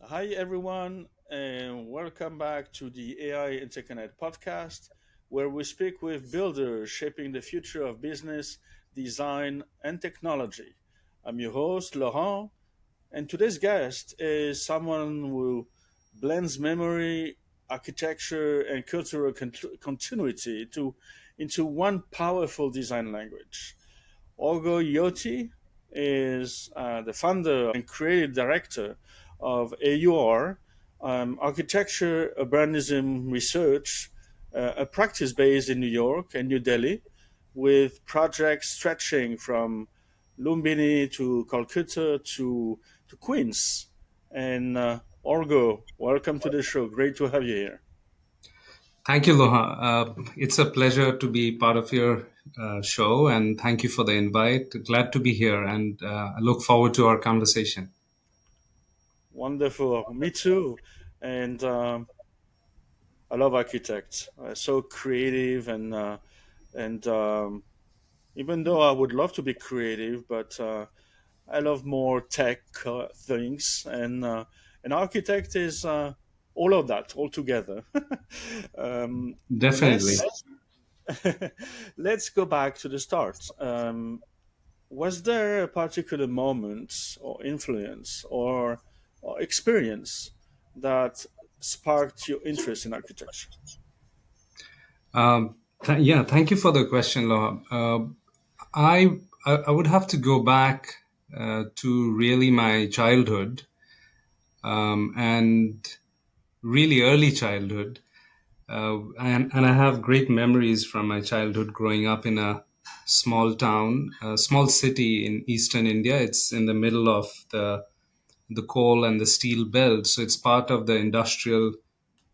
Hi, everyone, and welcome back to the AI Interconnect podcast, where we speak with builders shaping the future of business, design, and technology. I'm your host, Laurent, and today's guest is someone who blends memory, architecture, and cultural continuity into one powerful design language. Aurgho Jyoti is the founder and creative director of AUR, Architecture Urbanism Research, a practice based in New York and New Delhi, with projects stretching from Lumbini to Calcutta to Queens. And Orgo, welcome to the show. Great to have you here. Thank you, Loha. It's a pleasure to be part of your show, and thank you for the invite. Glad to be here, and I look forward to our conversation. Wonderful. Me too. And I love architects. So creative and even though I would love to be creative, but I love more tech things, and architect is all of that all together. Definitely. Let's let's go back to the start. Was there a particular moment or influence or experience that sparked your interest in architecture? Yeah, thank you for the question, Loha. I would have to go back to really my childhood and really early childhood. And I have great memories from my childhood growing up in a small town, a small city in eastern India. It's in the middle of the coal and the steel belt, so it's part of the industrial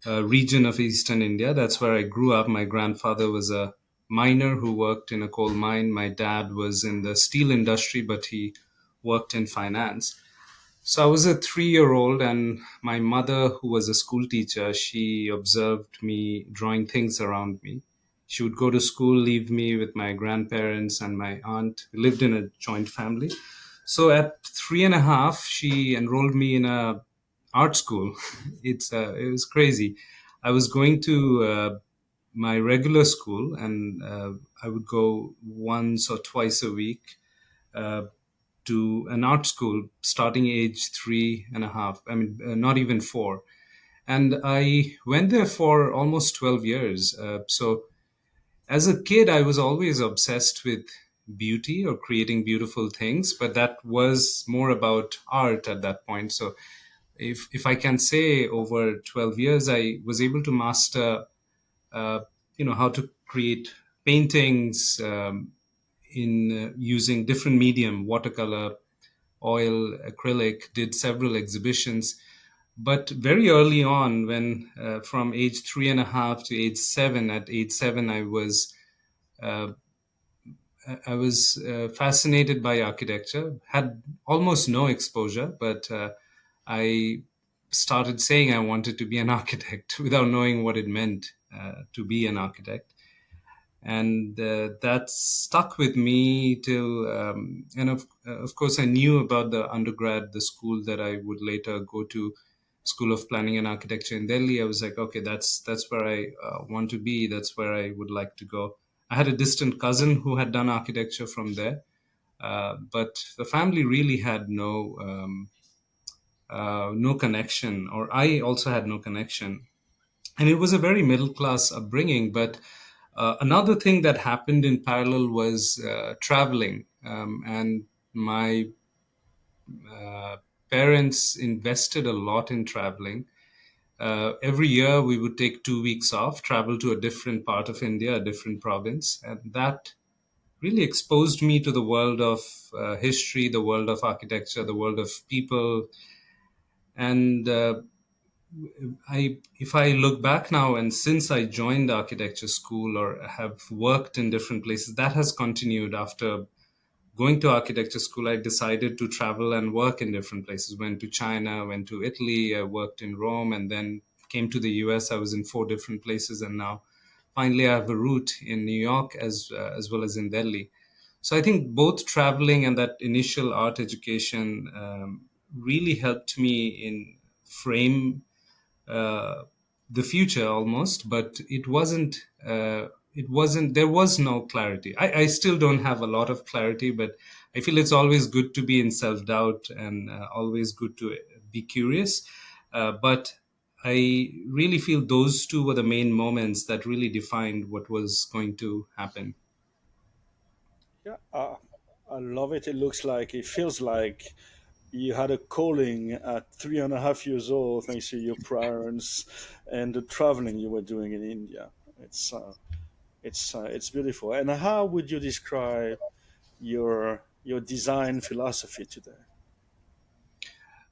region of eastern India. That's where I grew up. My grandfather was a miner who worked in a coal mine. My dad was in the steel industry, but he worked in finance. So I was a 3 year old, and my mother, who was a school teacher, she observed me drawing things around me. She would go to school, leave me with my grandparents and my aunt. We lived in a joint family. So at 3.5, she enrolled me in a art school. It was crazy. I was going to my regular school, and I would go once or twice a week. Uh, to an art school starting age 3.5. I mean, not even 4. And I went there for almost 12 years. So as a kid, I was always obsessed with beauty or creating beautiful things, but that was more about art at that point. So if I can say over 12 years, I was able to master, uh, how to create paintings in using different medium, watercolor, oil, acrylic, did several exhibitions. But very early on, when from age 3.5 to age 7, at age 7, uh, I was fascinated by architecture. Had almost no exposure, but I started saying I wanted to be an architect without knowing what it meant to be an architect, and that stuck with me till and of course I knew about the undergrad, the school that I would later go to, School of Planning and Architecture in Delhi. I was like, okay, that's where I want to be, that's where I would like to go. I had a distant cousin who had done architecture from there, but the family really had no connection, or I also had no connection, and it was a very middle class upbringing. But another thing that happened in parallel was traveling, and my uh, parents invested a lot in traveling. Every year we would take 2 weeks off, travel to a different part of India, a different province, and that really exposed me to the world of history, the world of architecture, the world of people. And if I look back now, and since I joined the architecture school or have worked in different places, that has continued. After going to architecture school, I decided to travel and work in different places. Went to China, went to Italy, I worked in Rome, and then came to the US. I was in 4 different places, and now finally I have a route in New York as well as in Delhi. So I think both traveling and that initial art education really helped me in frame uh, the future almost, but it wasn't. There was no clarity. I still don't have a lot of clarity, but I feel it's always good to be in self doubt and always good to be curious. But I really feel those two were the main moments that really defined what was going to happen. Yeah, I love it. It looks like, it feels like you had a calling at 3.5 years old, thanks to your parents and the traveling you were doing in India. It's beautiful. And how would you describe your design philosophy today?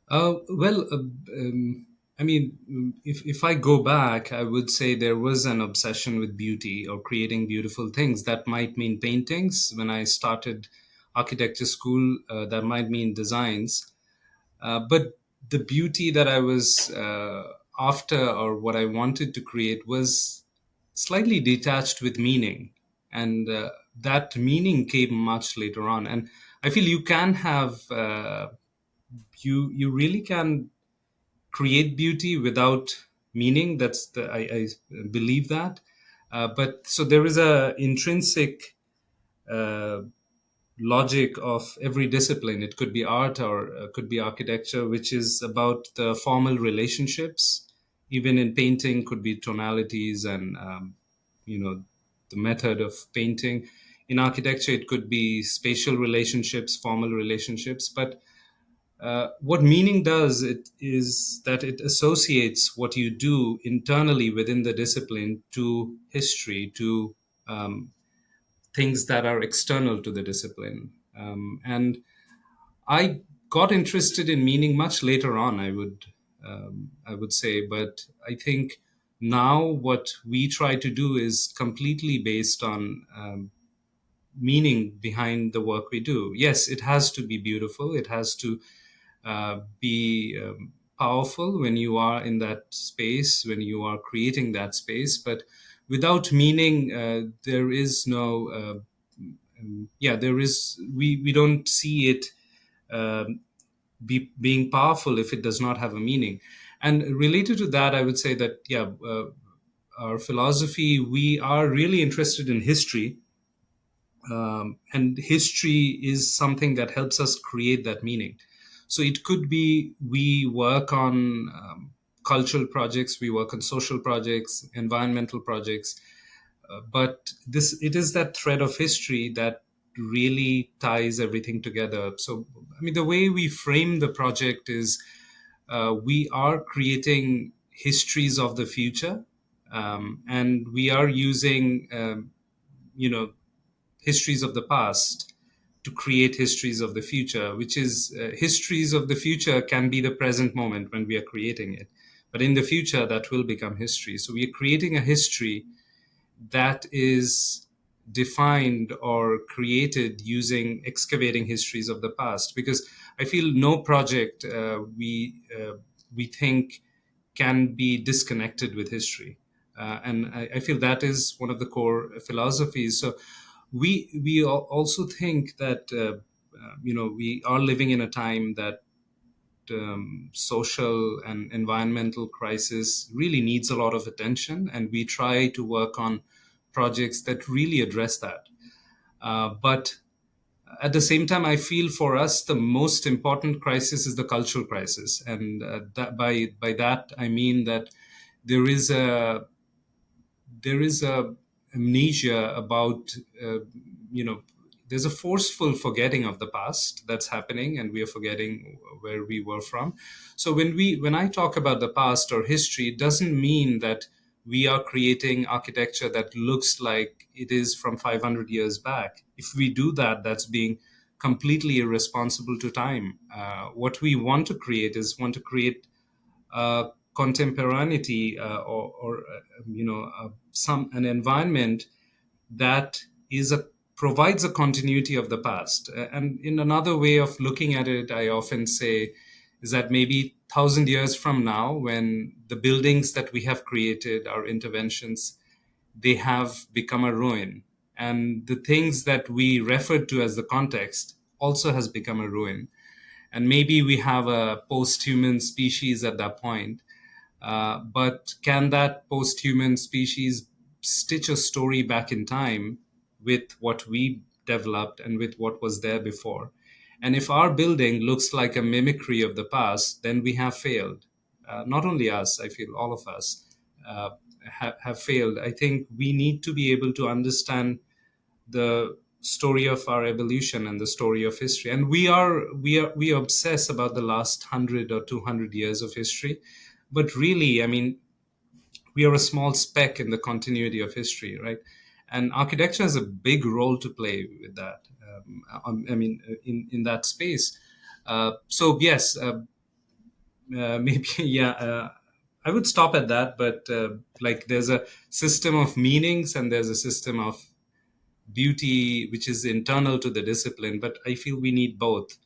Well, I mean, if I go back, I would say there was an obsession with beauty or creating beautiful things. That might mean paintings. When I started architecture school, that might mean designs. But the beauty that I was after, or what I wanted to create, was slightly detached with meaning. And that meaning came much later on. And I feel you can have. You really can create beauty without meaning. That's I believe that. But so there is a intrinsic uh, logic of every discipline. It could be art or could be architecture, which is about the formal relationships. Even in painting, could be tonalities and you know the method of painting. In architecture, it could be spatial relationships, formal relationships, but what meaning does it is that it associates what you do internally within the discipline to history, to um, things that are external to the discipline. And I got interested in meaning much later on. I would say, but I think now what we try to do is completely based on meaning behind the work we do. Yes, it has to be beautiful. It has to be powerful when you are in that space, when you are creating that space. But without meaning, there is no, yeah, there is, we don't see it being powerful if it does not have a meaning. And related to that, I would say that, yeah, our philosophy, we are really interested in history, and history is something that helps us create that meaning. So it could be we work on cultural projects, we work on social projects, environmental projects, but this it is that thread of history that really ties everything together. So I mean, the way we frame the project is we are creating histories of the future, and we are using you know histories of the past to create histories of the future, which is histories of the future can be the present moment when we are creating it. But in the future, that will become history. So we are creating a history that is defined or created using excavating histories of the past. Because I feel no project we think can be disconnected with history. And I feel that is one of the core philosophies. So we also think that we are living in a time that social and environmental crisis really needs a lot of attention, and we try to work on projects that really address that. But at the same time, I feel for us the most important crisis is the cultural crisis, and that by that I mean that there is a there is a amnesia about you know there's a forceful forgetting of the past that's happening, and we are forgetting where we were from. So when I talk about the past or history, it doesn't mean that we are creating architecture that looks like it is from 500 years back. If we do that, that's being completely irresponsible to time. What we want to create is want to create contemporaneity, or some an environment that is a provides a continuity of the past. And in another way of looking at it, I often say is that maybe 1,000 years from now, when the buildings that we have created, our interventions, they have become a ruin, and the things that we referred to as the context also has become a ruin. and maybe we have a post-human species at that point. But can that post-human species stitch a story back in time with what we developed and with what was there before? And if our building looks like a mimicry of the past, then we have failed. Not only us, I feel all of us uh, have failed. I think we need to be able to understand the story of our evolution and the story of history. And we obsess about the last 100 or 200 years of history, but really, I mean, we are a small speck in the continuity of history, right? And architecture has a big role to play with that. I mean, in that space. So yes, maybe yeah. I would stop at that, but like there's a system of meanings and there's a system of beauty which is internal to the discipline. But I feel we need both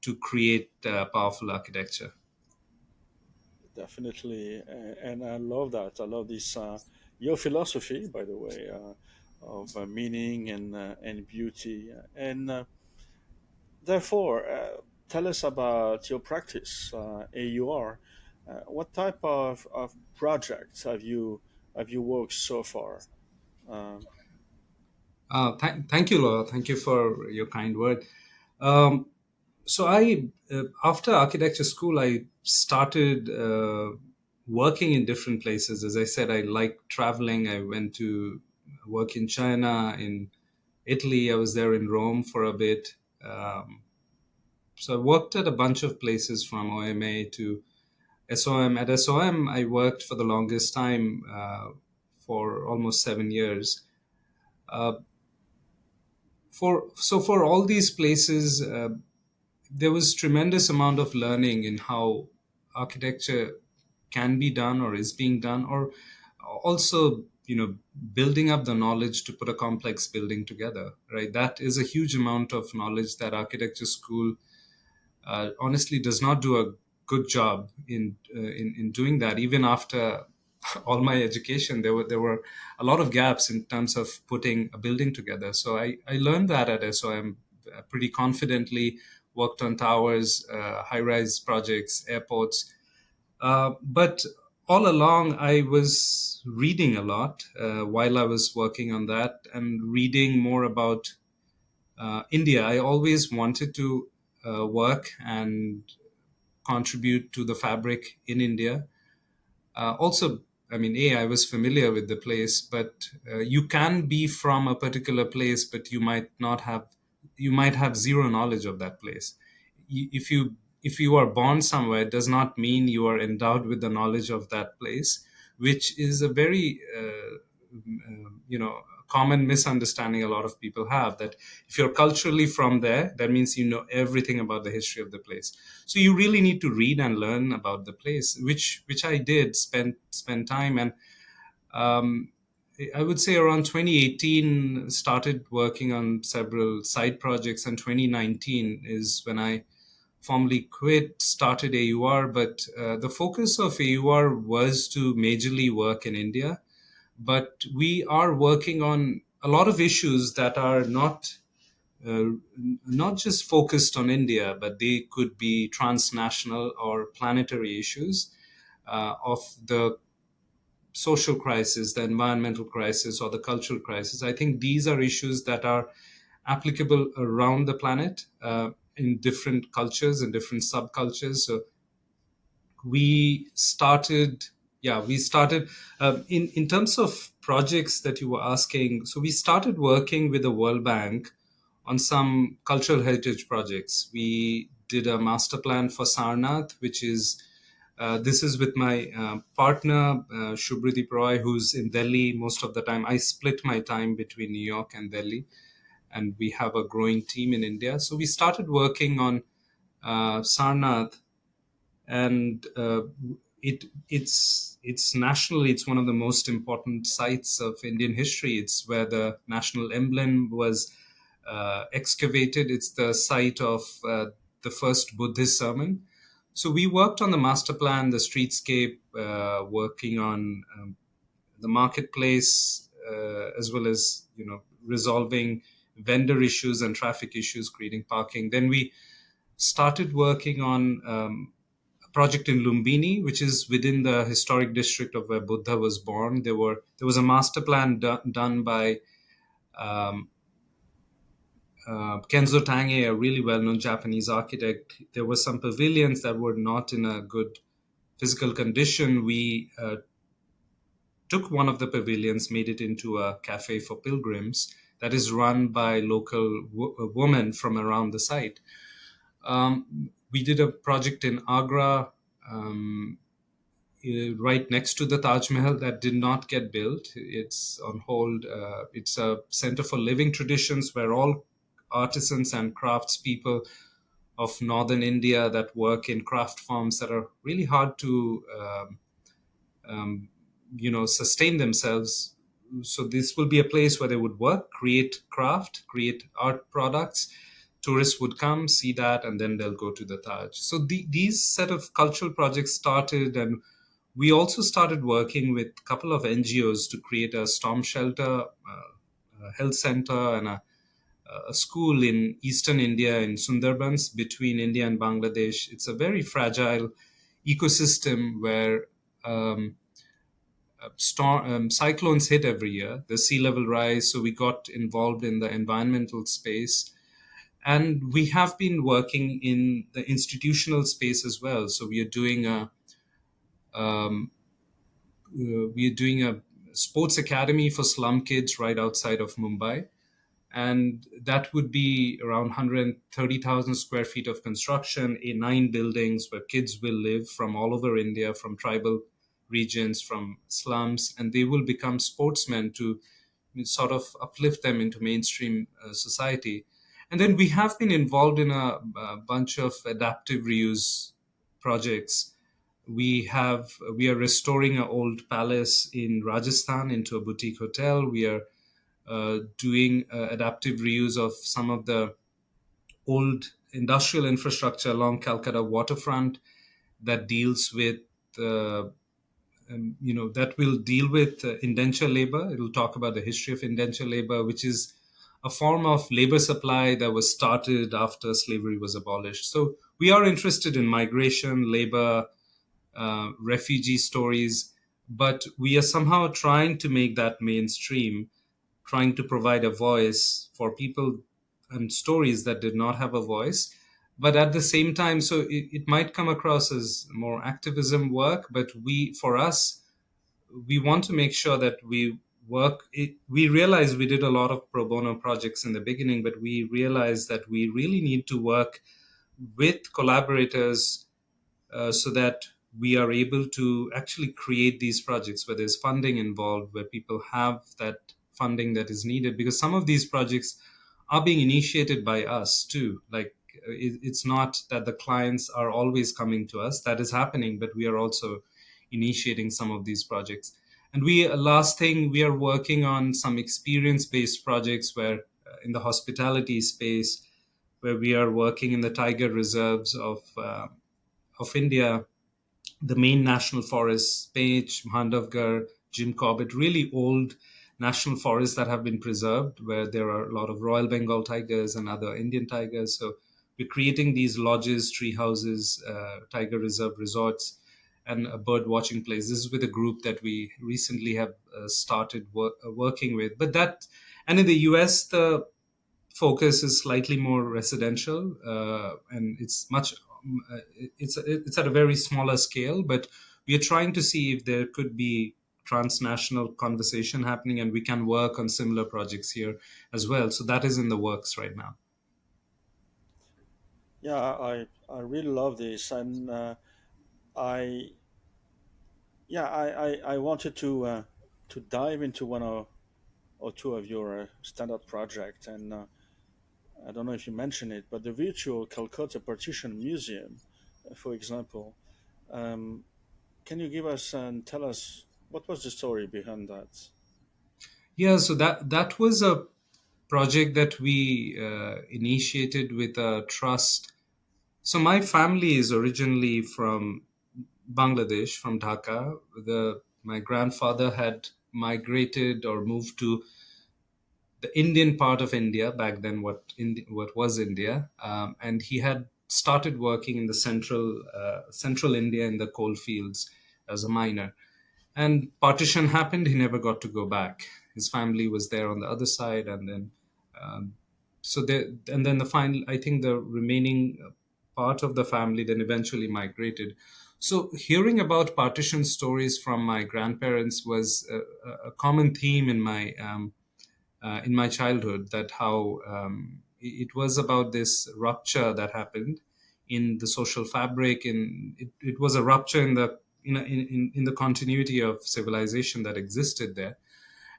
to create powerful architecture. Definitely, and I love that. I love this your philosophy, by the way, of meaning and beauty. And therefore, tell us about your practice, AUR. What type of projects have you worked so far? Um, Thank you, Laura. Thank you for your kind word. Um, so after architecture school, I started working in different places. As I said, I like traveling. I went to work in China, in Italy. I was there in Rome for a bit. So I worked at a bunch of places from OMA to SOM. At SOM, I worked for the longest time, for almost 7 years. Uh, for all these places, there was tremendous amount of learning in how architecture can be done or is being done, or also building up the knowledge to put a complex building together. Right, that is a huge amount of knowledge that architecture school honestly does not do a good job in doing that. Even after all my education, there were a lot of gaps in terms of putting a building together. So I learned that at SOM pretty confidently. Worked on towers, high-rise projects, airports, but all along I was reading a lot while I was working on that, and reading more about India. I always wanted to work and contribute to the fabric in India. Also, I mean, I was familiar with the place, but you can be from a particular place, but you might have zero knowledge of that place. If you are born somewhere, it does not mean you are endowed with the knowledge of that place, which is a very common misunderstanding a lot of people have, that if you're culturally from there, that means you know everything about the history of the place. So you really need to read and learn about the place, which I did spend time. And um, I would say around 2018 started working on several side projects, and 2019 is when I formally quit, started AUR. But the focus of AUR was to majorly work in India, but we are working on a lot of issues that are uh, not just focused on India, but they could be transnational or planetary issues of the social crisis, the environmental crisis, or the cultural crisis. I think these are issues that are applicable around the planet, in different cultures and different subcultures. So we started in terms of projects that you were asking. So we started working with the World Bank on some cultural heritage projects. We did a master plan for Sarnath, which is this is with my partner Shubhridip Roy, who's in Delhi most of the time. I split my time between New York and Delhi, and we have a growing team in India. So we started working on Sarnath, and it's nationally, it's one of the most important sites of Indian history. It's where the national emblem was excavated. It's the site of the first Buddhist sermon. So we worked on the master plan, the streetscape, working on the marketplace, as well as resolving vendor issues and traffic issues, creating parking. Then we started working on a project in Lumbini, which is within the historic district of where Buddha was born. There was a master plan done by um, Kenzo Tange, a really well-known Japanese architect. There were some pavilions that were not in a good physical condition. We took one of the pavilions, made it into a cafe for pilgrims that is run by local women from around the site. We did a project in Agra, um, right next to the Taj Mahal, that did not get built. It's on hold. It's a center for living traditions where all artisans and craftspeople of northern India that work in craft forms that are really hard to um, sustain themselves. So this will be a place where they would work, create craft, create art products. Tourists would come, see that, and then they'll go to the Taj. So these set of cultural projects started, and we also started working with a couple of NGOs to create a storm shelter, a health center, and a school in eastern India in Sundarbans between India and Bangladesh. It's a very fragile ecosystem where cyclones hit every year, the sea level rise. So we got involved in the environmental space. And we have been working in the institutional space as well. So um, we are doing a sports academy for slum kids right outside of Mumbai, and that would be around 130,000 square feet of construction, 9 buildings where kids will live from all over India, from tribal regions, from slums, and they will become sportsmen to sort of uplift them into mainstream society. And then we have been involved in a bunch of adaptive reuse projects. We are restoring an old palace in Rajasthan into a boutique hotel. We are doing adaptive reuse of some of the old industrial infrastructure along Calcutta waterfront that deals with uh, that will deal with indenture labor. It will talk about the history of indenture labor, which is a form of labor supply that was started after slavery was abolished. So we are interested in migration, labor, refugee stories, but we are somehow trying to make that mainstream, trying to provide a voice for people and stories that did not have a voice. But at the same time, so it might come across as more activism work, but for us, we want to make sure that we realize we did a lot of pro bono projects in the beginning, but we realize that we really need to work with collaborators so that we are able to actually create these projects where there's funding involved, where people have that funding that is needed. Because some of these projects are being initiated by us too. Like it's not that the clients are always coming to us, that is happening, but we are also initiating some of these projects. And last thing, we are working on some experience based projects where in the hospitality space, where we are working in the tiger reserves of India, the main national forests, Page, Mahandavgarh, Jim Corbett, really old national forests that have been preserved, where there are a lot of Royal Bengal tigers and other Indian tigers. So we're creating these lodges, tree houses, tiger reserve resorts, and a bird watching place. This is with a group that we recently have started working with. And in the US, the focus is slightly more residential, and it's at a very smaller scale. But we are trying to see if there could be transnational conversation happening, and we can work on similar projects here as well. So that is in the works right now. Yeah, I really love this, and I yeah I wanted to dive into one or two of your standard projects, and I don't know if you mentioned it, but the virtual Calcutta Partition Museum, for example. Um, can you give us and tell us what was the story behind that? Yeah, so that was a project that we initiated with a trust. So my family is originally from Bangladesh, from Dhaka. My grandfather had migrated or moved to the Indian part of India back then, what was India, and he had started working in the central India in the coal fields as a miner. And partition happened. He never got to go back. His family was there on the other side, and then um, so there, and then the final. I think the remaining part of the family then eventually migrated. So hearing about partition stories from my grandparents was a common theme in my childhood. That how it was about this rupture that happened in the social fabric, and it was a rupture in the in the continuity of civilization that existed there.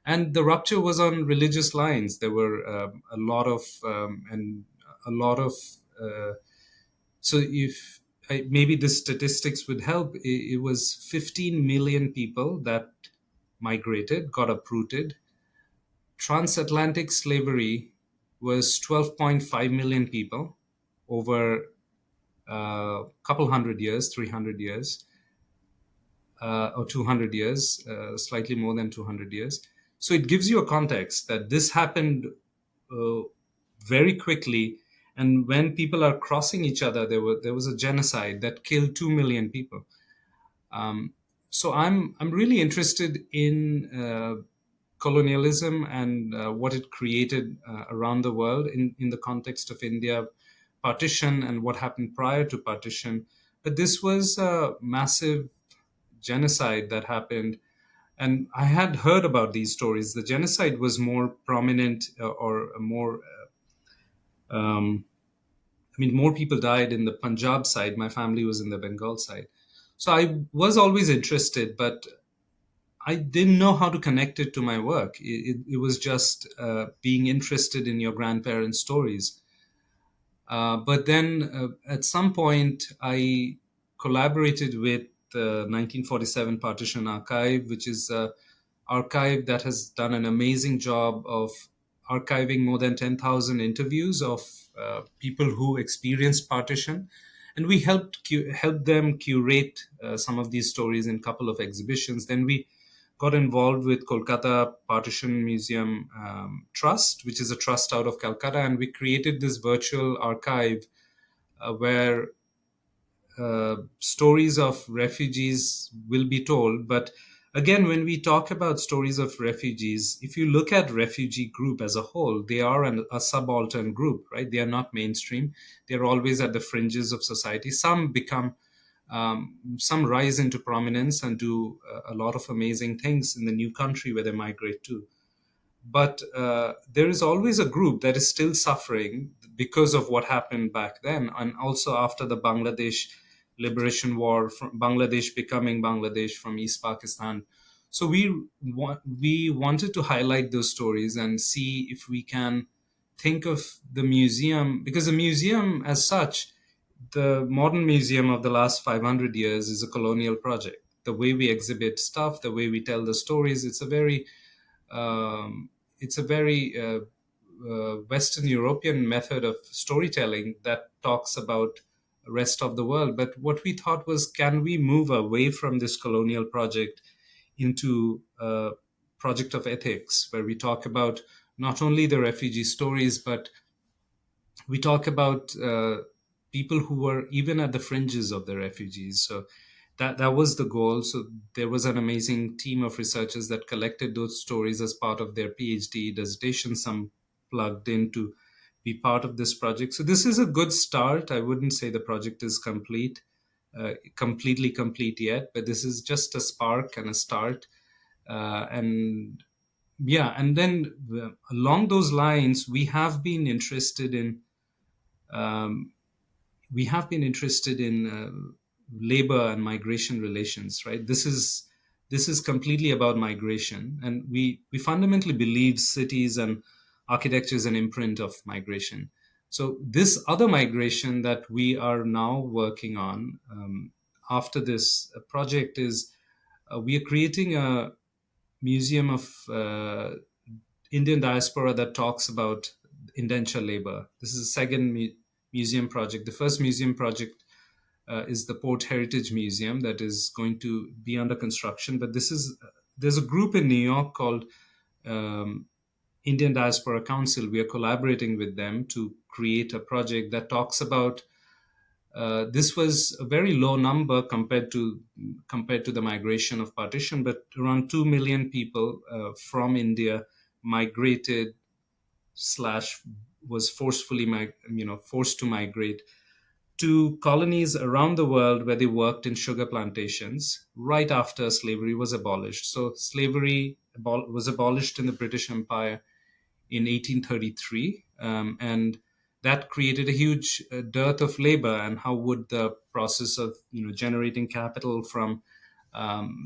And the rupture was on religious lines. There were a lot of and a lot of uh, so if maybe the statistics would help. It was 15 million people that migrated, got uprooted. Transatlantic slavery was 12.5 million people over a couple hundred years, 300 years, or 200 years, slightly more than 200 years. So it gives you a context that this happened uh, very quickly. And when people are crossing each other, there was a genocide that killed 2 million people. Um, so I'm really interested in colonialism and what it created around the world in the context of India partition and what happened prior to partition. But this was a massive genocide that happened. And I had heard about these stories. The genocide was more prominent or more, I mean, more people died in the Punjab side. My family was in the Bengal side. So I was always interested, but I didn't know how to connect it to my work. It was just being interested in your grandparents' stories. But then at some point, I collaborated with the 1947 Partition Archive, which is an archive that has done an amazing job of archiving more than 10,000 interviews of people who experienced partition. And we helped them curate some of these stories in a couple of exhibitions. Then we got involved with Kolkata Partition Museum Trust, which is a trust out of Calcutta, and we created this virtual archive where stories of refugees will be told. But again, when we talk about stories of refugees, if you look at refugee group as a whole, they are a subaltern group, right? They are not mainstream. They're always at the fringes of society. Some rise into prominence and do a lot of amazing things in the new country where they migrate to. But there is always a group that is still suffering because of what happened back then, and also after the Bangladesh liberation war, from Bangladesh becoming Bangladesh from East Pakistan. So we wanted to highlight those stories and see if we can think of the museum, because the museum as such, the modern museum of the last 500 years, is a colonial project. The way we exhibit stuff, the way we tell the stories, um, it's a very Western European method of storytelling that talks about the rest of the world. But what we thought was, can we move away from this colonial project into a project of ethics, where we talk about not only the refugee stories, but we talk about people who were even at the fringes of the refugees. So that was the goal. So there was an amazing team of researchers that collected those stories as part of their PhD dissertation. Some plugged in to be part of this project. So this is a good start. I wouldn't say the project is completely complete yet, but this is just a spark and a start. And yeah, and then along those lines, um, we have been interested in labor and migration relations, right? This is completely about migration, and we fundamentally believe cities and architecture is an imprint of migration. So this other migration that we are now working on after this project is we are creating a museum of Indian diaspora that talks about indenture labor. This is a second museum project. The first museum project is the Port Heritage Museum that is going to be under construction. But there's a group in New York called um, Indian Diaspora Council. We are collaborating with them to create a project that talks about This was a very low number compared to the migration of partition, but around 2 million people from India migrated slash was forced to migrate to colonies around the world where they worked in sugar plantations right after slavery was abolished. So slavery was abolished in the British Empire in 1833, and that created a huge dearth of labor. And how would the process of generating capital from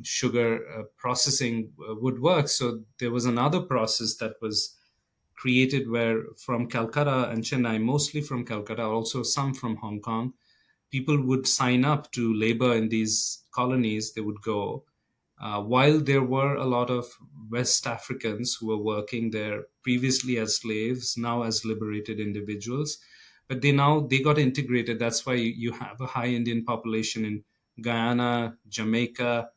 sugar processing would work? So there was another process that was created where from Calcutta and Chennai, mostly from Calcutta, also some from Hong Kong, people would sign up to labor in these colonies. They would go. While there were a lot of West Africans who were working there previously as slaves, now as liberated individuals, but they got integrated. That's why you have a high Indian population in Guyana, Jamaica,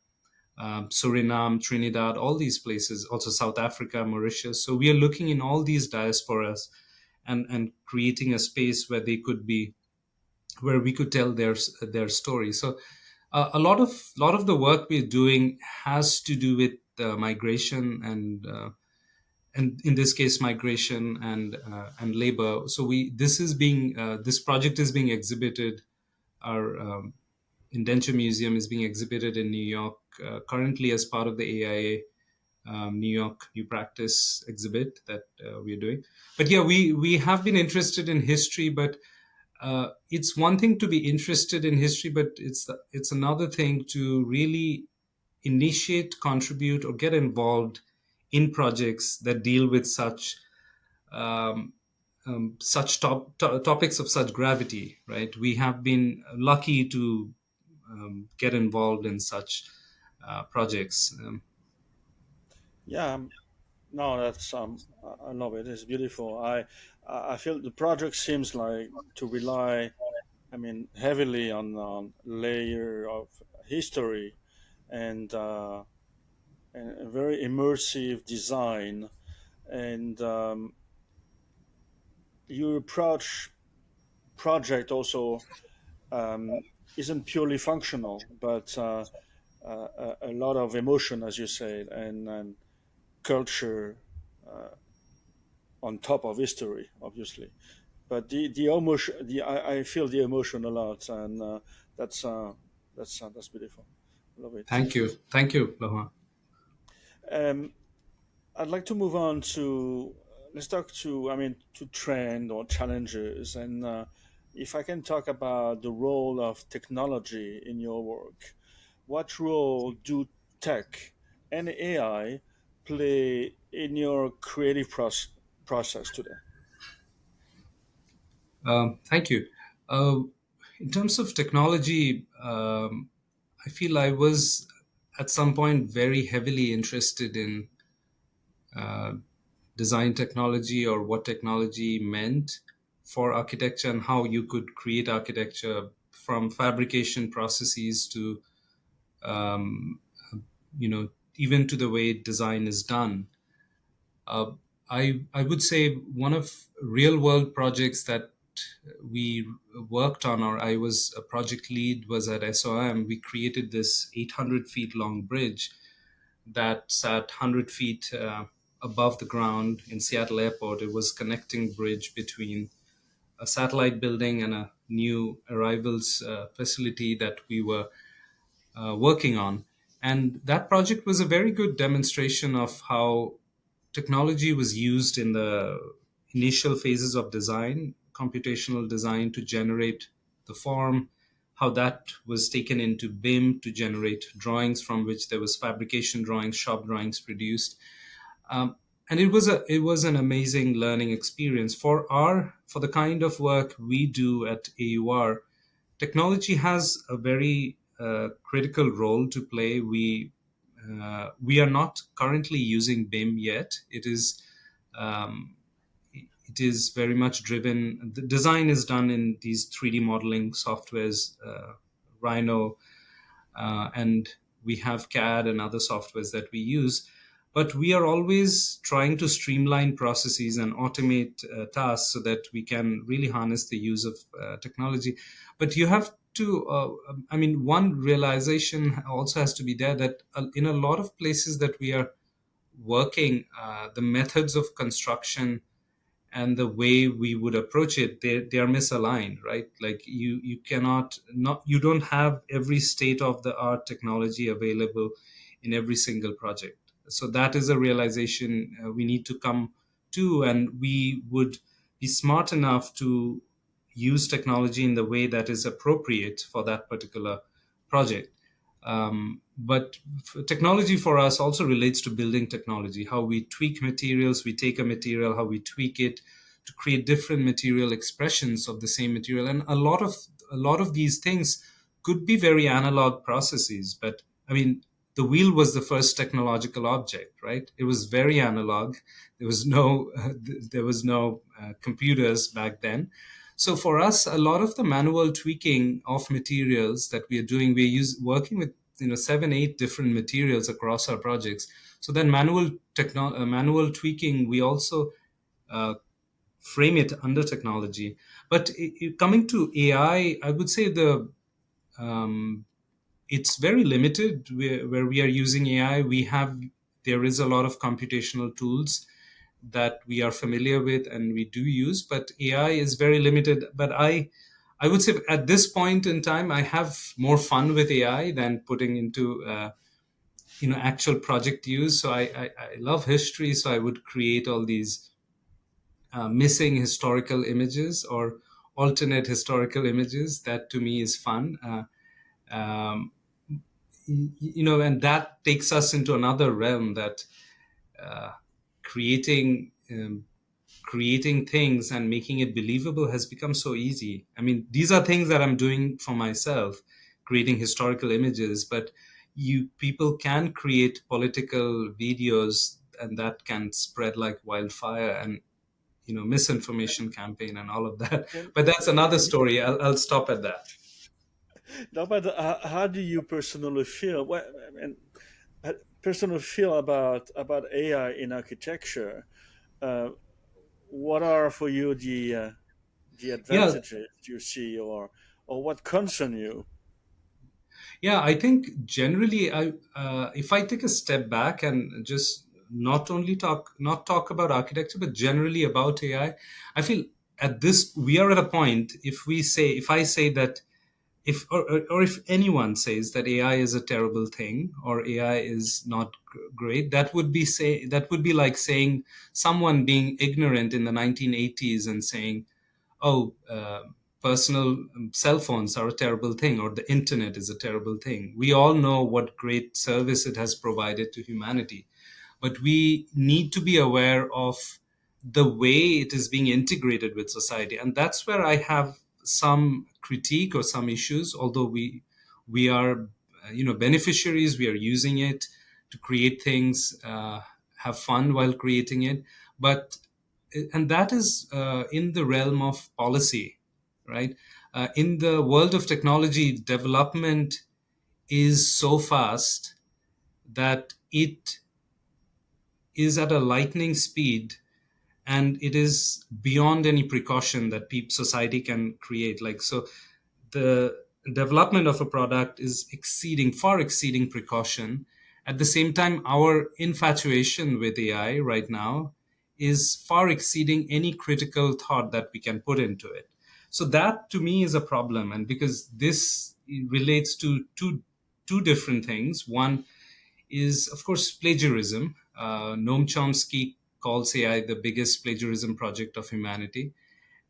Suriname, Trinidad, all these places, also South Africa, Mauritius. So we are looking in all these diasporas and creating a space where they could be, where we could tell their story. So a lot of the work we're doing has to do with migration and in this case migration and labor. So we this project is being exhibited. Our Indenture Museum is being exhibited in New York currently as part of the AIA New York New Practice exhibit that we're doing. But yeah, we have been interested in history, but it's one thing to be interested in history, but it's another thing to really initiate, contribute, or get involved in projects that deal with um, topics of such gravity. Right? We have been lucky to get involved in such projects. Yeah, no, that's I love it. It's beautiful. I feel the project seems like to rely, I mean, heavily on layer of history and and a very immersive design. And your approach project also um, isn't purely functional, but a lot of emotion, as you said, and culture on top of history, obviously. But the emotion, I feel the emotion a lot, and that's that's beautiful. Love it. Thank you, Laurent. Um, I'd like to move on to let's talk to I mean to trend or challenges, and if I can talk about the role of technology in your work, what role do tech and AI play in your creative process today? Thank you. Uh, in terms of technology, I feel I was at some point very heavily interested in design technology or what technology meant for architecture and how you could create architecture from fabrication processes to even to the way design is done. Uh, I would say one of real world projects that we worked on, or I was a project lead, was at SOM. We created this 800 feet long bridge that sat 100 feet above the ground in Seattle Airport. It was connecting bridge between a satellite building and a new arrivals facility that we were working on. And that project was a very good demonstration of how technology was used in the initial phases of design, computational design, to generate the form, how that was taken into BIM to generate drawings from which there was fabrication drawings, shop drawings produced. Um, and it was an amazing learning experience for the kind of work we do at AUR. Technology has a very critical role to play. We are not currently using BIM yet. Um, it is very much driven. The design is done in these 3D modeling softwares, Rhino, and we have CAD and other softwares that we use. but we are always trying to streamline processes and automate tasks so that we can really harness the use of technology. But you have to, I mean, one realization also has to be there that in a lot of places that we are working, the methods of construction and the way we would approach it, they are misaligned, right? Like you cannot, not, you don't have every state of the art technology available in every single project. So that is a realization we need to come to, and we would be smart enough to use technology in the way that is appropriate for that particular project. But technology for us also relates to building technology, how we tweak materials, we take a material, how we tweak it to create different material expressions of the same material. And a lot of these things could be very analog processes, but I mean, the wheel was the first technological object, right? It was very analog. There was no computers back then. So for us, a lot of the manual tweaking of materials that we are doing, working with, 7 8 different materials across our projects. So then manual tweaking, we also uh, frame it under technology. But coming to AI, I would say um, it's very limited where we are using AI. There is a lot of computational tools that we are familiar with and we do use, but AI is very limited. But I would say at this point in time, I have more fun with AI than putting into actual project use. So I love history, so I would create all these missing historical images or alternate historical images. That to me is fun. Um, and that takes us into another realm, that uh, creating creating things and making it believable has become so easy. I mean, these are things that I'm doing for myself, creating historical images, but you people can create political videos, and that can spread like wildfire, and misinformation campaign and all of that. Can, But that's another can you, story. I'll stop at that. no, but how do you personally feel? And personally feel about AI in architecture? Uh, what are for you the Yeah, advantages you see, or what concern you? yeah, I think generally, if I take a step back and just not talk about architecture, but generally about AI, I feel at this we are at a point. If I say that, or if anyone says that AI is a terrible thing or AI is not great, that would be like saying someone being ignorant in the 1980s and saying, oh, personal cell phones are a terrible thing, or the internet is a terrible thing. We all know what great service it has provided to humanity, but we need to be aware of the way it is being integrated with society. And that's where I have some critique or some issues, although we are beneficiaries, we are using it to create things, have fun while creating it. But and that is in the realm of policy, right? In the world of technology, development is so fast that it is at a lightning speed, and it is beyond any precaution that society can create. Like, so the development of a product is far exceeding precaution. At the same time, our infatuation with AI right now is far exceeding any critical thought that we can put into it. So that to me is a problem, and because this relates to two different things. One is, of course, plagiarism. Noam Chomsky calls AI the biggest plagiarism project of humanity,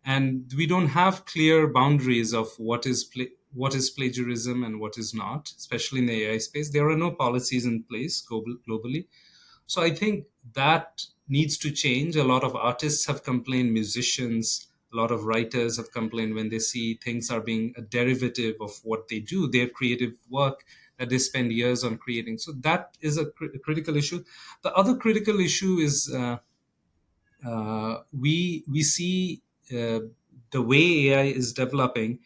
and we don't have clear boundaries of what is plagiarism and what is not, especially in the AI space. There are no policies in place globally. So I think that needs to change. A lot of artists have complained, musicians, a lot of writers have complained when they see things are being a derivative of what they do, their creative work that they spend years on creating. So that is a critical issue. The other critical issue is we see the way AI is developing,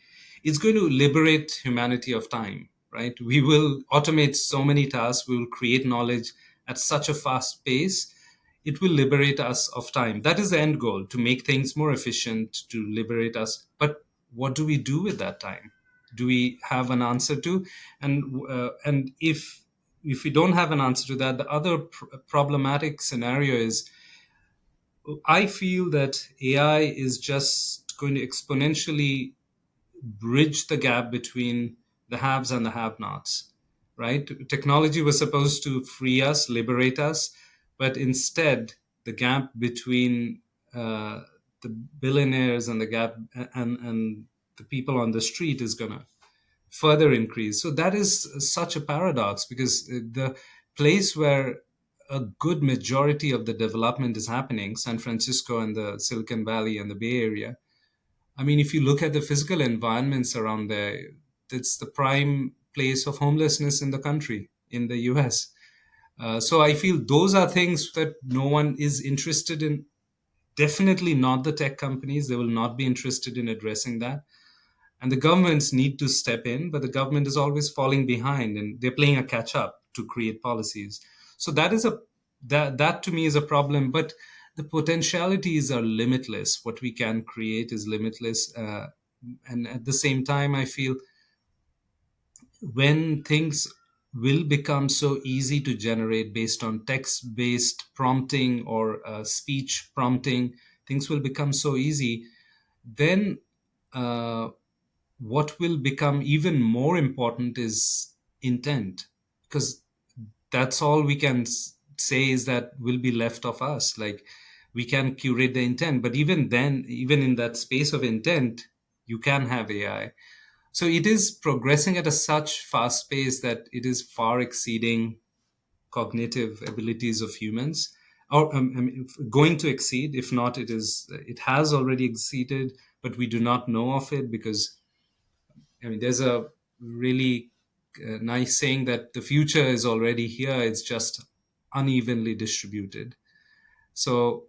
it's going to liberate humanity of time, right? We will automate so many tasks, we will create knowledge at such a fast pace, it will liberate us of time. That is the end goal, to make things more efficient, to liberate us. But what do we do with that time? Do we have an answer to? And if we don't have an answer to that, the other problematic scenario is, I feel that AI is just going to exponentially bridge the gap between the haves and the have-nots, right? Technology was supposed to free us, liberate us, but instead, the gap between the billionaires and the gap and the people on the street is going to further increase. So that is such a paradox, because the place where a good majority of the development is happening, San Francisco and the Silicon Valley and the Bay Area, I mean, if you look at the physical environments around there, it's the prime place of homelessness in the country, in the US. So I feel those are things that no one is interested in. Definitely not the tech companies. They will not be interested in addressing that. And the governments need to step in, but the government is always falling behind, and they're playing a catch up to create policies. So that to me is a problem. But the potentialities are limitless. What we can create is limitless. And at the same time, I feel when things will become so easy to generate based on text based prompting or speech prompting, things will become so easy, then uh, what will become even more important is intent, because that's all we can say is that will be left of us. Like, we can curate the intent, but even then, even in that space of intent, you can have AI. So it is progressing at a such fast pace that it is far exceeding cognitive abilities of humans, or I mean, going to exceed. If not, it has already exceeded, but we do not know of it, because I mean, there's a really nice saying that the future is already here. It's just unevenly distributed. So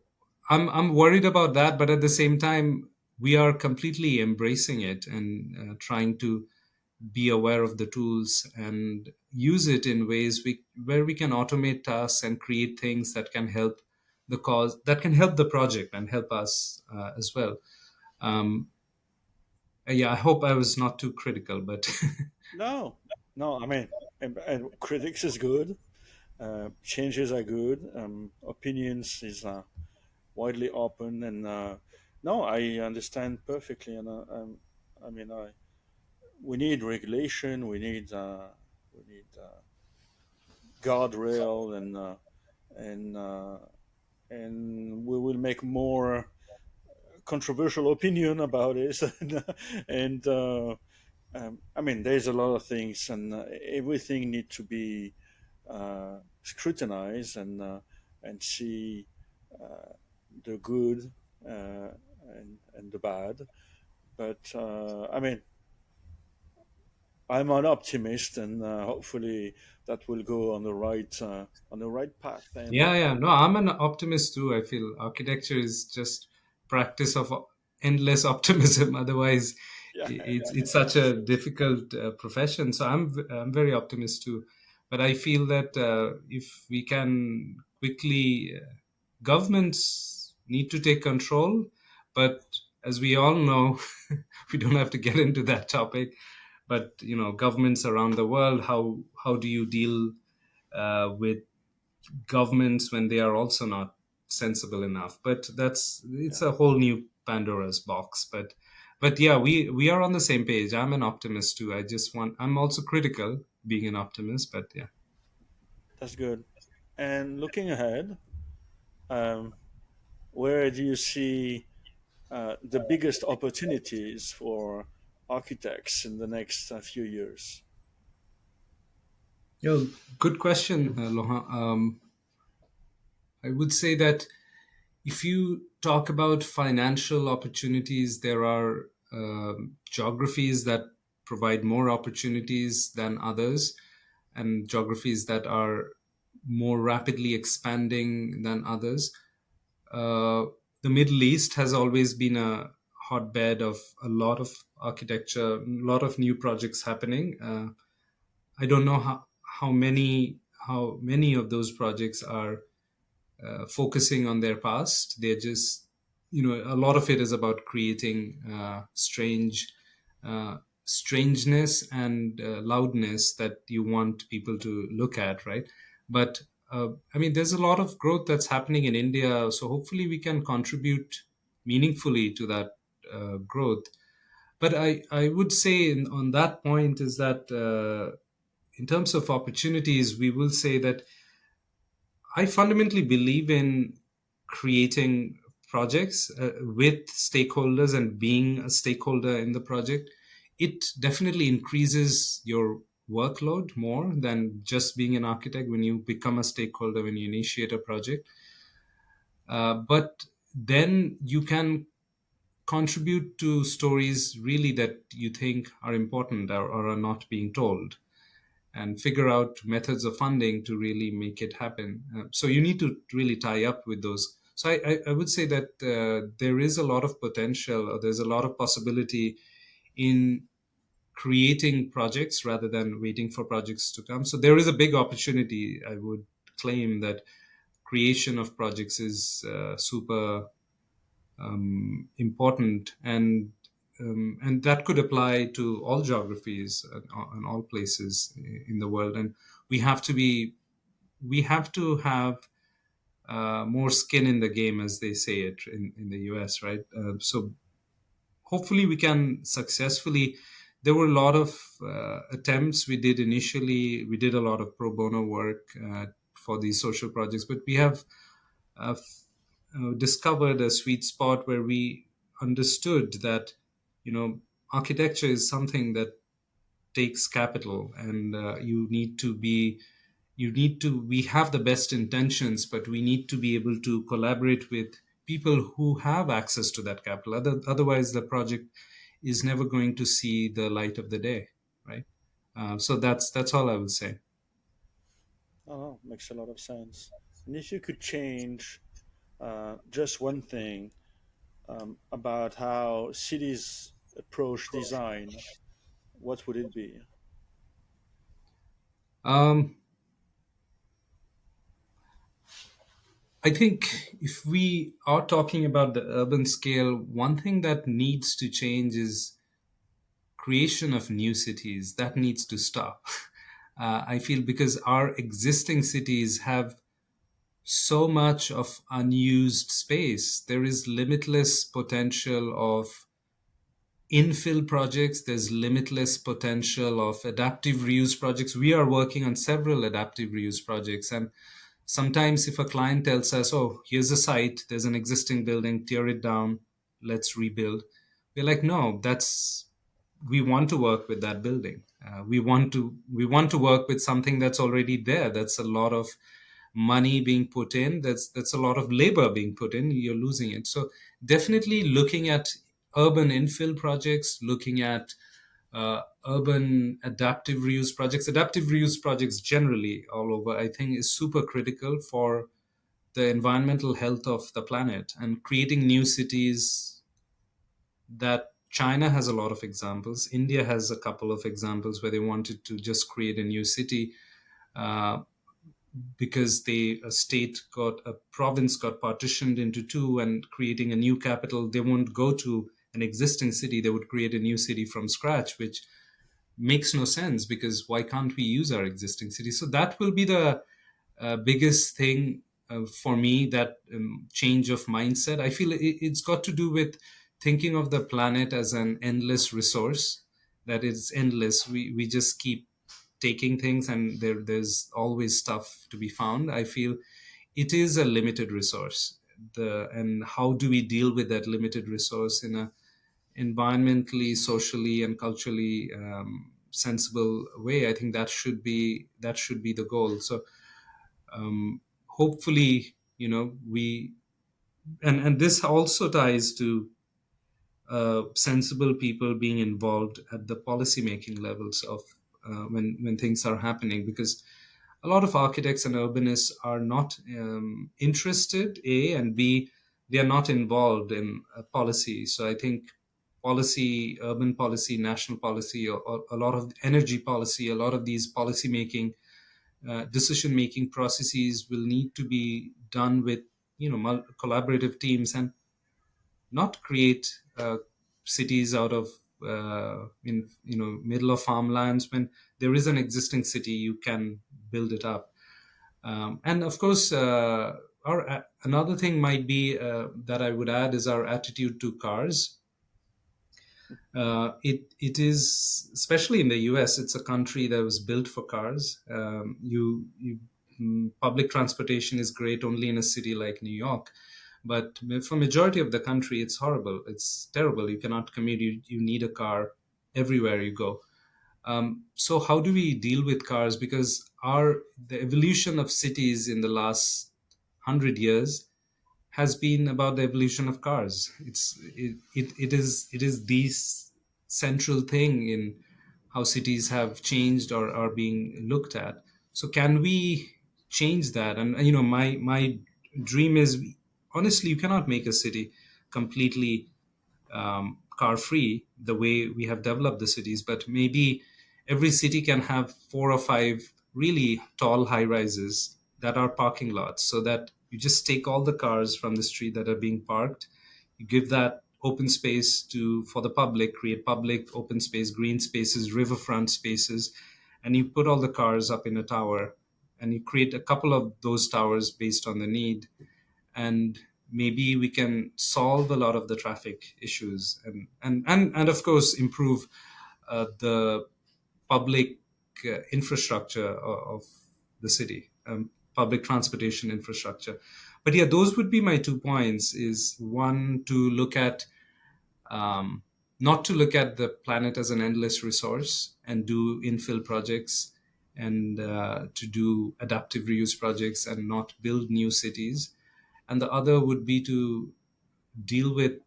I'm worried about that, but at the same time, we are completely embracing it and trying to be aware of the tools and use it in ways where we can automate tasks and create things that can help the cause, that can help the project and help us as well. Um, yeah, I hope I was not too critical, but No, no, I mean, and critics is good. Changes are good. Opinions is widely open, and no, I understand perfectly. And I mean, we need regulation. We need guardrail, and uh, and we will make more controversial opinion about it. And I mean, there's a lot of things, and everything need to be scrutinized and see uh, the good and the bad. But I mean, I'm an optimist, and hopefully that will go on the right path. And yeah, yeah. No, I'm an optimist too. I feel architecture is just practice of endless optimism. Otherwise, yeah, it's such a difficult profession. So I'm very optimist too. But I feel that if we can quickly, governments need to take control. But as we all know, we don't have to get into that topic. But governments around the world, how do you deal with governments when they are also not sensible enough? But it's yeah, a whole new Pandora's box. But yeah, we are on the same page. I'm an optimist too. I'm also critical, being an optimist, but yeah. that's good. And looking ahead, um, where do you see the biggest opportunities for architects in the next few years? Yo, good question, Lohan. I would say that if you talk about financial opportunities, there are geographies that provide more opportunities than others, and geographies that are more rapidly expanding than others. Uh, the Middle East has always been a hotbed of a lot of architecture, a lot of new projects happening. I don't know how many how many of those projects are focusing on their past. They're just, a lot of it is about creating strangeness and loudness that you want people to look at, right? But I mean, there's a lot of growth that's happening in India, so hopefully we can contribute meaningfully to that growth. But I would say on that point is that in terms of opportunities, we will say that I fundamentally believe in creating projects with stakeholders and being a stakeholder in the project. It definitely increases your workload more than just being an architect when you become a stakeholder, when you initiate a project. But then you can contribute to stories really that you think are important or are not being told, and figure out methods of funding to really make it happen. So you need to really tie up with those. So I would say that there is a lot of potential, or there's a lot of possibility in creating projects rather than waiting for projects to come. So there is a big opportunity. I would claim that creation of projects is super important, and that could apply to all geographies and all places in the world. And we have to be we have to have more skin in the game, as they say it in the US, right? So hopefully we can successfully. There were a lot of attempts we did initially. We did a lot of pro bono work for these social projects, but we have uh, discovered a sweet spot where we understood that, you know, architecture is something that takes capital, and we have the best intentions, but we need to be able to collaborate with people who have access to that capital. Otherwise the project is never going to see the light of the day, right? So that's all I would say. Oh, makes a lot of sense. And if you could change just one thing about how cities approach design, what would it be? um, I think if we are talking about the urban scale, one thing that needs to change is creation of new cities. That needs to stop. I feel because our existing cities have so much of unused space. There is limitless potential of infill projects, there's limitless potential of adaptive reuse projects. We are working on several adaptive reuse projects, and sometimes if a client tells us, oh, here's a site, there's an existing building, tear it down, let's rebuild, we're like, no, that's we want to work with that building. We want to work with something that's already there. That's a lot of money being put in. That's a lot of labor being put in. You're losing it. So definitely looking at urban infill projects, looking at urban adaptive reuse projects. Adaptive reuse projects generally all over, I think, is super critical for the environmental health of the planet, and creating new cities. That China has a lot of examples. India has a couple of examples where they wanted to just create a new city uh, because a province got partitioned into two, and creating a new capital, they won't go to an existing city. They would create a new city from scratch, which makes no sense, because why can't we use our existing city? So that will be the biggest thing for me, that change of mindset. I feel it's got to do with thinking of the planet as an endless resource, that it's endless. We just keep taking things, and there's always stuff to be found. I feel it is a limited resource. And how do we deal with that limited resource in a environmentally, socially, and culturally sensible way? I think that should be the goal. So hopefully, we and this also ties to sensible people being involved at the policy making levels of when things are happening, because a lot of architects and urbanists are not interested, a, and b, they are not involved in policy. So I think policy, urban policy, national policy, or a lot of energy policy, a lot of these policy making decision making processes will need to be done with collaborative teams, and not create cities out of in middle of farmlands. When there is an existing city, you can build it up. And of course, our another thing might be that I would add is our attitude to cars. It is, especially in the US, it's a country that was built for cars. Public transportation is great only in a city like New York, but for majority of the country, it's horrible. It's terrible. You cannot commute. You need a car everywhere you go. So how do we deal with cars? Because the evolution of cities in the last 100 years has been about the evolution of cars. It is the central thing in how cities have changed or are being looked at. So can we change that? And my dream is, honestly, you cannot make a city completely car free the way we have developed the cities, but maybe every city can have 4 or 5 really tall high rises that are parking lots, so that you just take all the cars from the street that are being parked, you give that open space to for the public, create public open space, green spaces, riverfront spaces, and you put all the cars up in a tower, and you create a couple of those towers based on the need, and maybe we can solve a lot of the traffic issues, and of course improve the public infrastructure of the city, public transportation infrastructure. But yeah, those would be my 2 points. Is one, to look at not to look at the planet as an endless resource and do infill projects, and to do adaptive reuse projects and not build new cities. And the other would be to deal with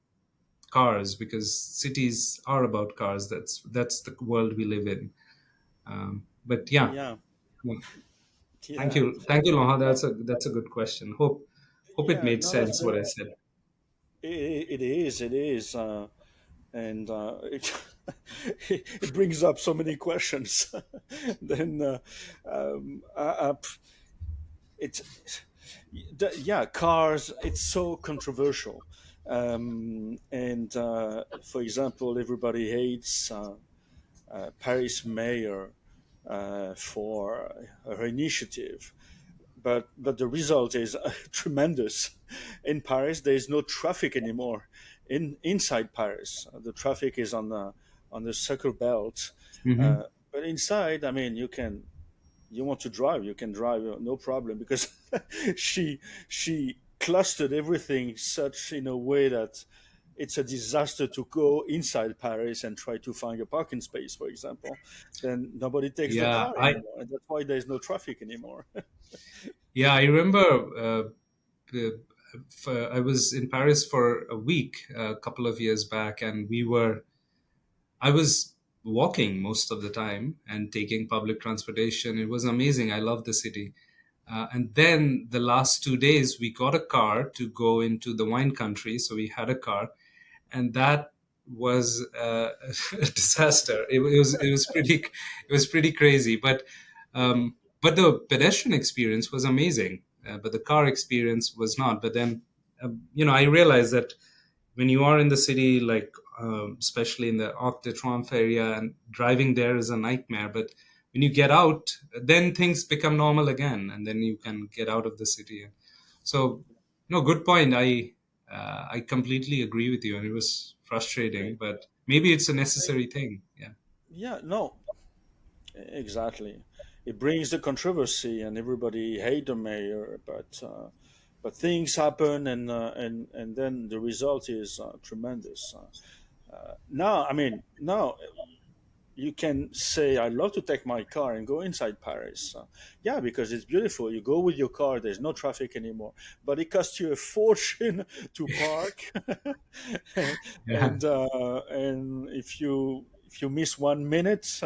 cars, because cities are about cars. That's the world we live in. But yeah, Yeah, yeah. Thank yeah, you, thank you, Loha. no, That's a good question. Hope it yeah, made no, sense what I said. it is, it is, and it brings up so many questions. then it's yeah, cars. It's so controversial, and for example, everybody hates Paris mayor for her initiative, but the result is tremendous. In Paris, there is no traffic anymore. Inside Paris, the traffic is on the circle belt, Hmm. uh, but inside, I mean, you want to drive, you can drive, no problem, because she clustered everything such in a way that it's a disaster to go inside Paris and try to find a parking space, for example. Then nobody takes the Yeah, car anymore, and that's why there's no traffic anymore. I remember. The, I was in Paris for a week a couple of years back, and I was walking most of the time and taking public transportation. It was amazing. I love the city. And then the last 2 days, we got a car to go into the wine country. So we had a car, and that was a disaster. It was pretty crazy. But the pedestrian experience was amazing. But the car experience was not. But then, I realized that when you are in the city, like especially in the Arc de Triomphe area, and driving there is a nightmare. But when you get out, then things become normal again, and then you can get out of the city. So, no, good point. I completely agree with you, and it was frustrating, but maybe it's a necessary thing. Yeah. Yeah, no, exactly. It brings the controversy, and everybody hate the mayor, but things happen, and then the result is tremendous. Now, I mean, now you can say, I love to take my car and go inside Paris. Yeah, because it's beautiful. You go with your car, there's no traffic anymore, but it costs you a fortune to park. Yeah. And if you miss 1 minute,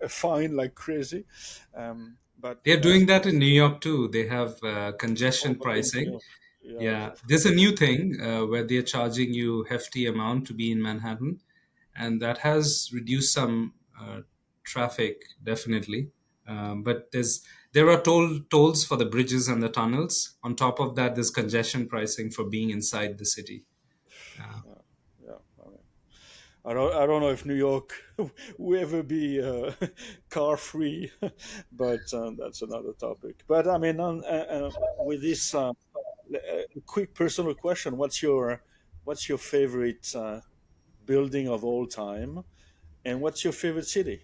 a fine like crazy. But They're as doing that in New York too. They have congestion over in New pricing. York, yeah, Yeah, there's a new thing where they're charging you hefty amount to be in Manhattan, and that has reduced some traffic definitely. But There are tolls for the bridges and the tunnels. On top of that, there's congestion pricing for being inside the city. Uh, Yeah, yeah. I don't know if New York will ever be car free, but that's another topic. But I mean, with this quick personal question, what's your favorite building of all time, and what's your favorite city,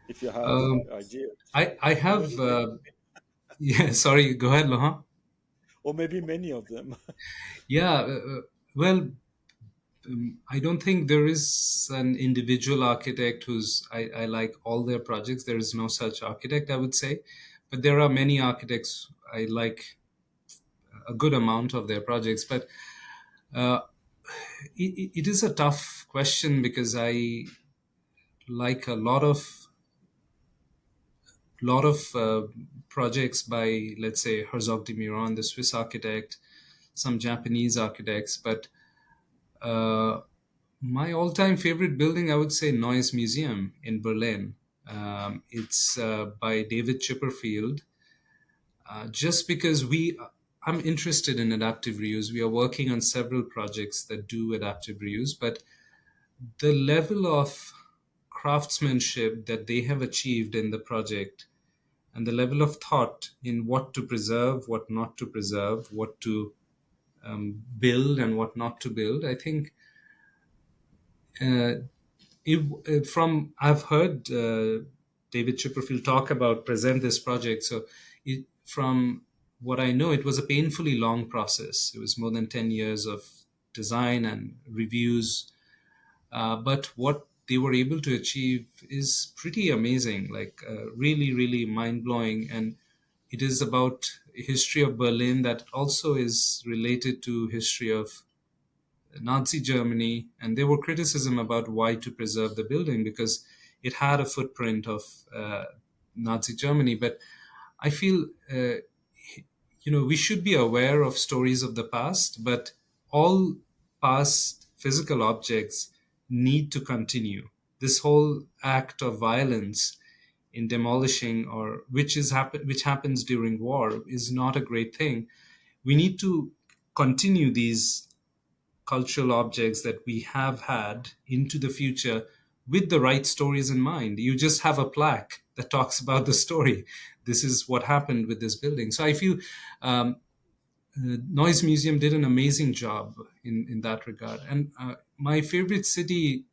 if you have um, ideas, I or have, maybe many, yeah, sorry, go ahead, Laurent. or maybe many of them. Yeah, well, I don't think there is an individual architect I like all their projects. There is no such architect, I would say. But there are many architects I like a good amount of their projects. But uh, it is a tough question because I like a lot of projects by, let's say, Herzog de Meuron, the Swiss architect, some Japanese architects. But uh, my all-time favorite building, I would say, Neues Museum in Berlin. It's by David Chipperfield. Just because I'm interested in adaptive reuse. We are working on several projects that do adaptive reuse, but the level of craftsmanship that they have achieved in the project and the level of thought in what to preserve, what not to preserve, what to build and what not to build, I think uh, from I've heard David Chipperfield talk about present this project. So from what I know, it was a painfully long process. It was more than 10 years of design and reviews. But what they were able to achieve is pretty amazing, like really, really mind blowing. And it is about history of Berlin that also is related to history of Nazi Germany, and there were criticism about why to preserve the building because it had a footprint of Nazi Germany. But I feel, we should be aware of stories of the past, but all past physical objects need to continue. This whole act of violence in demolishing, or which happens during war, is not a great thing. We need to continue these cultural objects that we have had into the future with the right stories in mind. You just have a plaque that talks about the story. This is what happened with this building. So I feel Noise Museum did an amazing job in that regard. And my favorite city,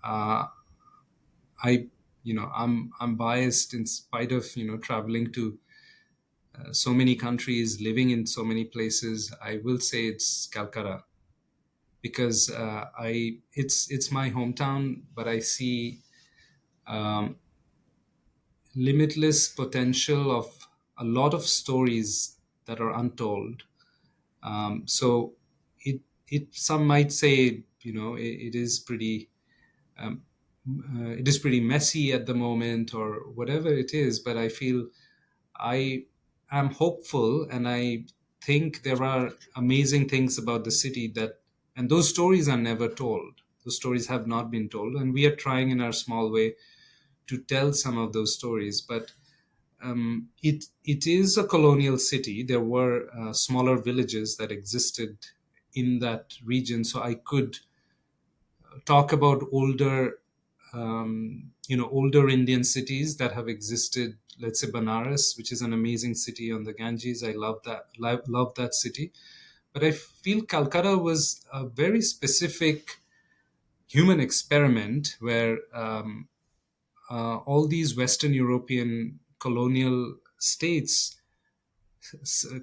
uh, I I'm biased in spite of traveling to so many countries, living in so many places. I will say it's Calcutta because I it's my hometown, but I see um, limitless potential of a lot of stories that are untold. So it some might say it is pretty um, it is pretty messy at the moment or whatever it is, but I feel I am hopeful and I think there are amazing things about the city and those stories are never told. Those stories have not been told, and we are trying in our small way to tell some of those stories. But it is a colonial city. There were smaller villages that existed in that region, so I could talk about older Indian cities that have existed. Let's say Banaras, which is an amazing city on the Ganges. I love that. Love that city. But I feel Calcutta was a very specific human experiment where all these Western European colonial states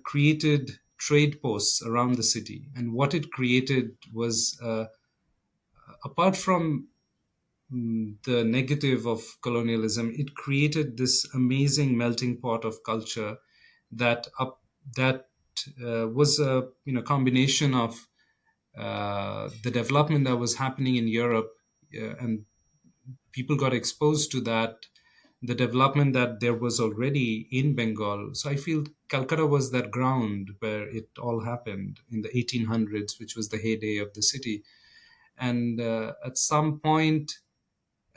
created trade posts around the city. And what it created was, apart from the negative of colonialism, it created this amazing melting pot of culture that was a combination of the development that was happening in Europe, and people got exposed to that, the development that there was already in Bengal. So I feel Calcutta was that ground where it all happened in the 1800s, which was the heyday of the city. And at some point,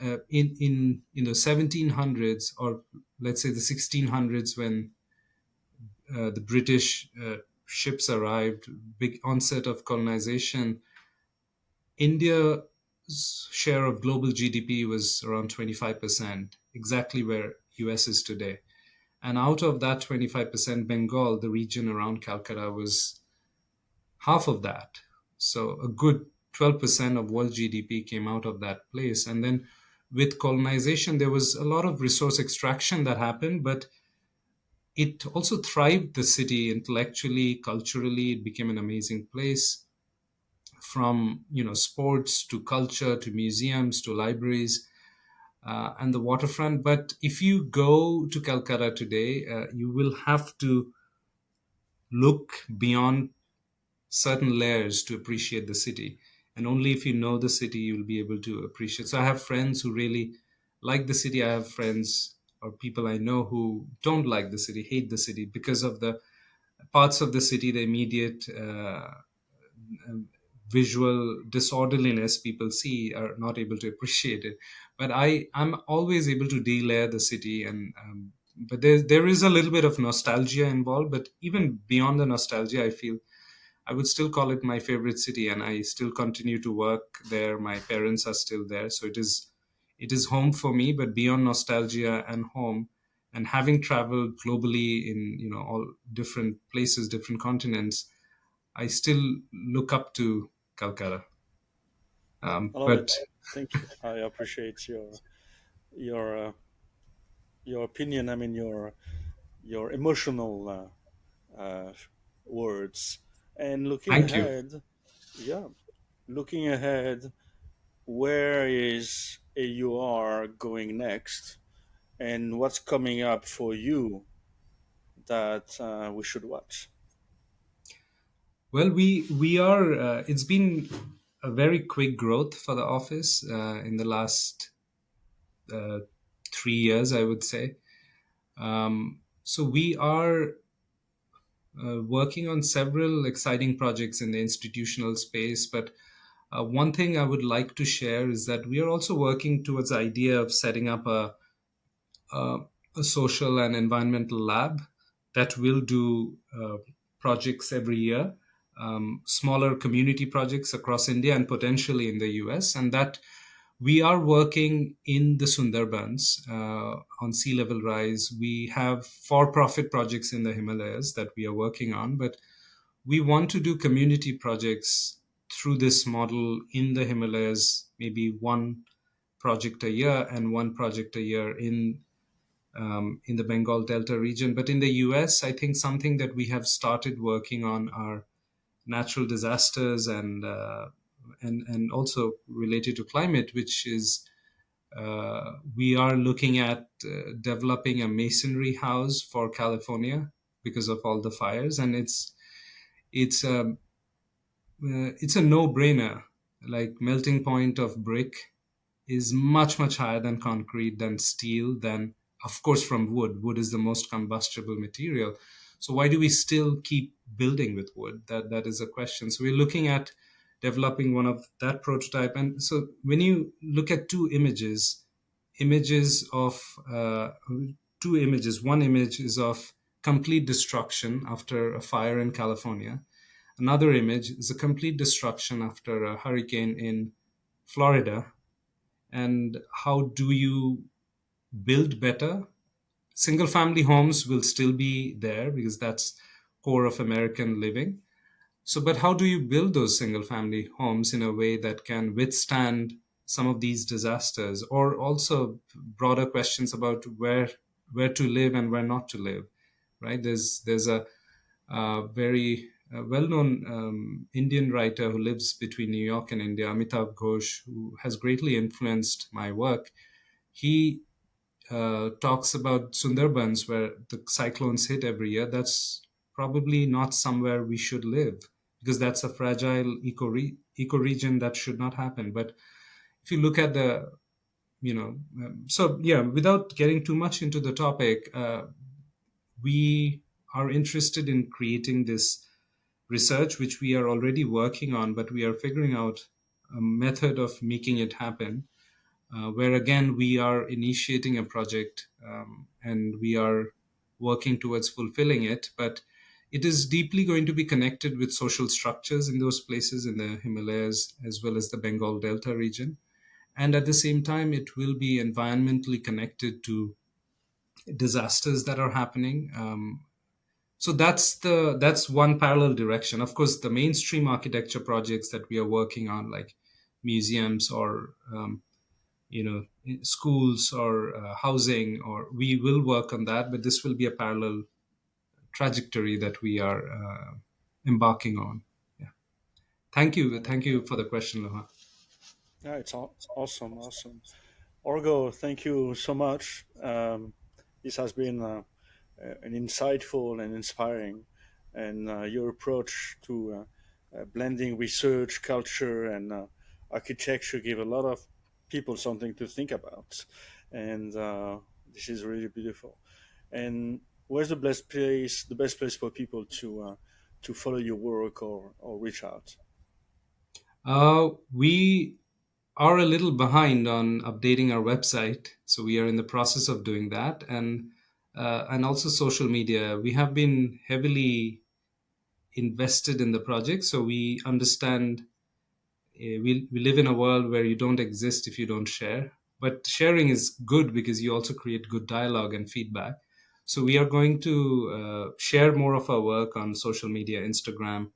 in the 1700s, or let's say the 1600s, when the British ships arrived, big onset of colonization, India's share of global GDP was around 25%, exactly where US is today. And out of that 25%, Bengal, the region around Calcutta, was half of that. So a good 12% of world GDP came out of that place. And then with colonization, there was a lot of resource extraction that happened, but it also thrived the city intellectually, culturally. It became an amazing place, from sports to culture to museums to libraries, and the waterfront. But if you go to Calcutta today, you will have to look beyond certain layers to appreciate the city. And only if you know the city, you'll be able to appreciate. So I have friends who really like the city. I have friends or people I know who don't like the city, hate the city because of the parts of the city, the immediate visual disorderliness people see, are not able to appreciate it. But I'm always able to delayer the city, and but there is a little bit of nostalgia involved. But even beyond the nostalgia, I feel I would still call it my favorite city, and I still continue to work there. My parents are still there, so it is home for me. But beyond nostalgia and home, and having traveled globally in all different places, different continents, I still look up to Calcutta. I love it. But Thank you. I appreciate your your opinion. I mean your emotional words. And looking thank you. ahead, yeah, looking ahead, where is AUR going next, and what's coming up for you that we should watch? Well, we are. It's been a very quick growth for the office in the last uh, 3 years, I would say. So we are working on several exciting projects in the institutional space. But one thing I would like to share is that we are also working towards the idea of setting up uh, a social and environmental lab that will do projects every year, smaller community projects across India and potentially in the US. And that we are working in the Sundarbans on sea level rise. We have for profit projects in the Himalayas that we are working on, but we want to do community projects through this model in the Himalayas, maybe one project a year and one project a year in the Bengal Delta region. But in the US, I think something that we have started working on are natural disasters, and also related to climate, which is we are looking at developing a masonry house for California because of all the fires, and it's a it's a no-brainer. Like melting point of brick is much higher than concrete, than steel, than of course from wood. Wood is the most combustible material. So why do we still keep building with wood? That is a question. So we're looking at developing one of that prototype. And so when you look at images of two images, one image is of complete destruction after a fire in California. Another image is a complete destruction after a hurricane in Florida. And how do you build better? Single family homes will still be there because that's core of American living. So, but how do you build those single family homes in a way that can withstand some of these disasters, or also broader questions about where to live and where not to live, right? There's a very well-known Indian writer who lives between New York and India, Amitav Ghosh, who has greatly influenced my work. He talks about Sundarbans, where the cyclones hit every year. That's probably not somewhere we should live because that's a fragile eco region that should not happen. But if you look at the, so yeah, without getting too much into the topic, we are interested in creating this research, which we are already working on, but we are figuring out a method of making it happen. where again we are initiating a project, and we are working towards fulfilling it. But it is deeply going to be connected with social structures in those places in the Himalayas as well as the Bengal Delta region. And at the same time, it will be environmentally connected to disasters that are happening. So that's one parallel direction. Of course, the mainstream architecture projects that we are working on, like museums or schools or housing, or we will work on that. But this will be a parallel trajectory that we are embarking on. Yeah. Thank you for the question, Loha. Yeah, it's awesome, awesome. Orgo, thank you so much. This has been an insightful and inspiring, and your approach to blending research, culture, and architecture give a lot of people something to think about, and this is really beautiful. And where's the best place for people to follow your work or reach out? We are a little behind on updating our website, so we are in the process of doing that, and also social media. We have been heavily invested in the project, so we understand we live in a world where you don't exist if you don't share. But sharing is good because you also create good dialogue and feedback. So we are going to share more of our work on social media, Instagram,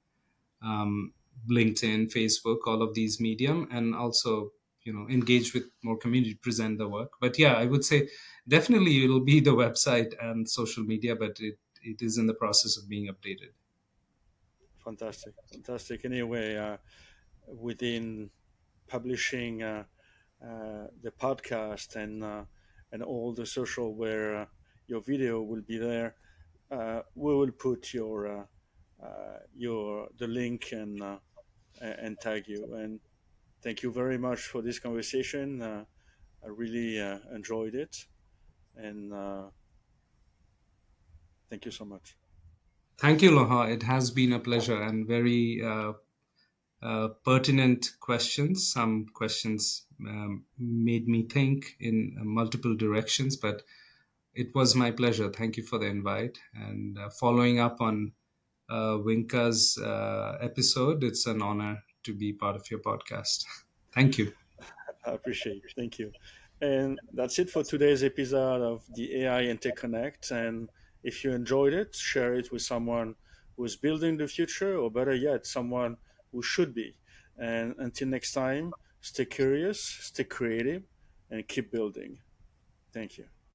um, LinkedIn, Facebook, all of these medium, and also engage with more community, present the work. But yeah, I would say definitely it'll be the website and social media, but it is in the process of being updated. Fantastic, fantastic. Anyway, within publishing the podcast and all the social where your video will be there, we will put your the link and tag you. And thank you very much for this conversation. I really enjoyed it, and thank you so much. Thank you, Loha. It has been a pleasure and very pertinent questions. Some questions made me think in multiple directions, but it was my pleasure. Thank you for the invite. And following up on Winka's episode, it's an honor to be part of your podcast. Thank you. I appreciate. Thank you. And that's it for today's episode of the AI Interconnect. And if you enjoyed it, share it with someone who's building the future, or better yet, someone who should be. And until next time, stay curious, stay creative, and keep building. Thank you.